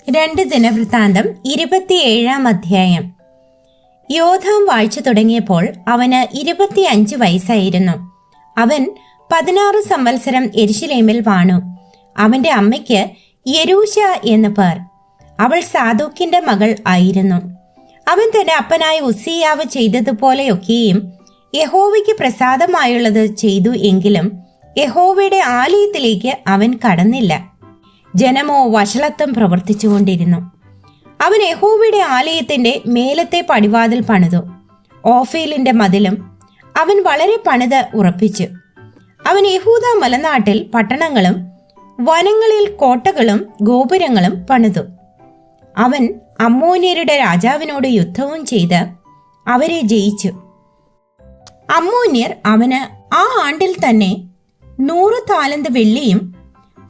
രണ്ട് ദിനവൃത്താന്തം 27-ാം അധ്യായം. യോഥാം വാഴ്ച തുടങ്ങിയപ്പോൾ അവന് 25 വയസ്സായിരുന്നു. അവൻ 16 സംവത്സരം യെരുശലേമിൽ വാണു. അവന്റെ അമ്മയ്ക്ക് യെരൂശ എന്നു പേർ. അവൾ സാദോക്കിന്റെ മകൾ ആയിരുന്നു. അവൻ തന്റെ അപ്പനായ ഉസ്സിയാവ് ചെയ്തതുപോലെയൊക്കെയും യഹോവയ്ക്ക് പ്രസാദമായുള്ളത് ചെയ്തു. എങ്കിലും യഹോവയുടെ ആലയത്തിലേക്ക് അവൻ കടന്നില്ല. ജനമോ വഷളത്വം പ്രവർത്തിച്ചുകൊണ്ടിരുന്നു. അവൻ യഹോവയുടെ ആലയത്തിന്റെ മേലത്തെ പടിവാതിൽ പണിതു. ഓഫേലിന്റെ മതിലും അവൻ വളരെ പണിത് ഉറപ്പിച്ചു. അവൻ യഹൂദ മലനാട്ടിൽ പട്ടണങ്ങളും വനങ്ങളിൽ കോട്ടകളും ഗോപുരങ്ങളും പണിതു. അവൻ അമ്മോന്യരുടെ രാജാവിനോട് യുദ്ധവും ചെയ്ത് അവരെ ജയിച്ചു. അമ്മോന്യർ അവന് ആ ആണ്ടിൽ തന്നെ 100 താലന്ത് വെള്ളിയും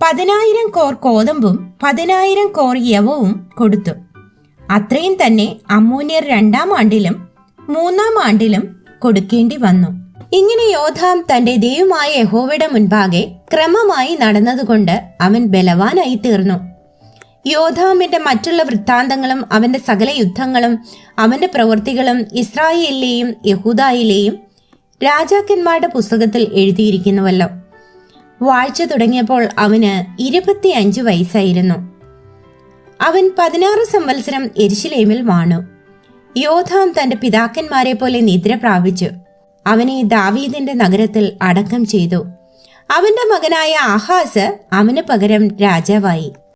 10,000 കോർ കോതമ്പും 10,000 കോർ യവവും കൊടുത്തു. അത്രയും തന്നെ അമ്മോന്യർ 2-ാം ആണ്ടിലും 3-ാം ആണ്ടിലും കൊടുക്കേണ്ടി വന്നു. ഇങ്ങനെ യോഥാം തന്റെ ദൈവമായ യഹോവയുടെ മുൻപാകെ ക്രമമായി നടന്നതുകൊണ്ട് അവൻ ബലവാനായി തീർന്നു. യോഥാമിന്റെ മറ്റുള്ള വൃത്താന്തങ്ങളും അവന്റെ സകല യുദ്ധങ്ങളും അവന്റെ പ്രവൃത്തികളും ഇസ്രായേലിലെയും യഹൂദായിലെയും രാജാക്കന്മാരുടെ പുസ്തകത്തിൽ എഴുതിയിരിക്കുന്നുവല്ലോ. വാഴ്ച തുടങ്ങിയപ്പോൾ അവന് 25 വയസ്സായിരുന്നു. അവൻ 16 സംവത്സരം യെരുശലേമിൽ വാണു. യോഥാം തന്റെ പിതാക്കന്മാരെ പോലെ നിദ്ര പ്രാപിച്ചു. അവനെ ദാവീദിന്റെ നഗരത്തിൽ അടക്കം ചെയ്തു. അവന്റെ മകനായ ആഹാസ് അവന് പകരം രാജാവായി.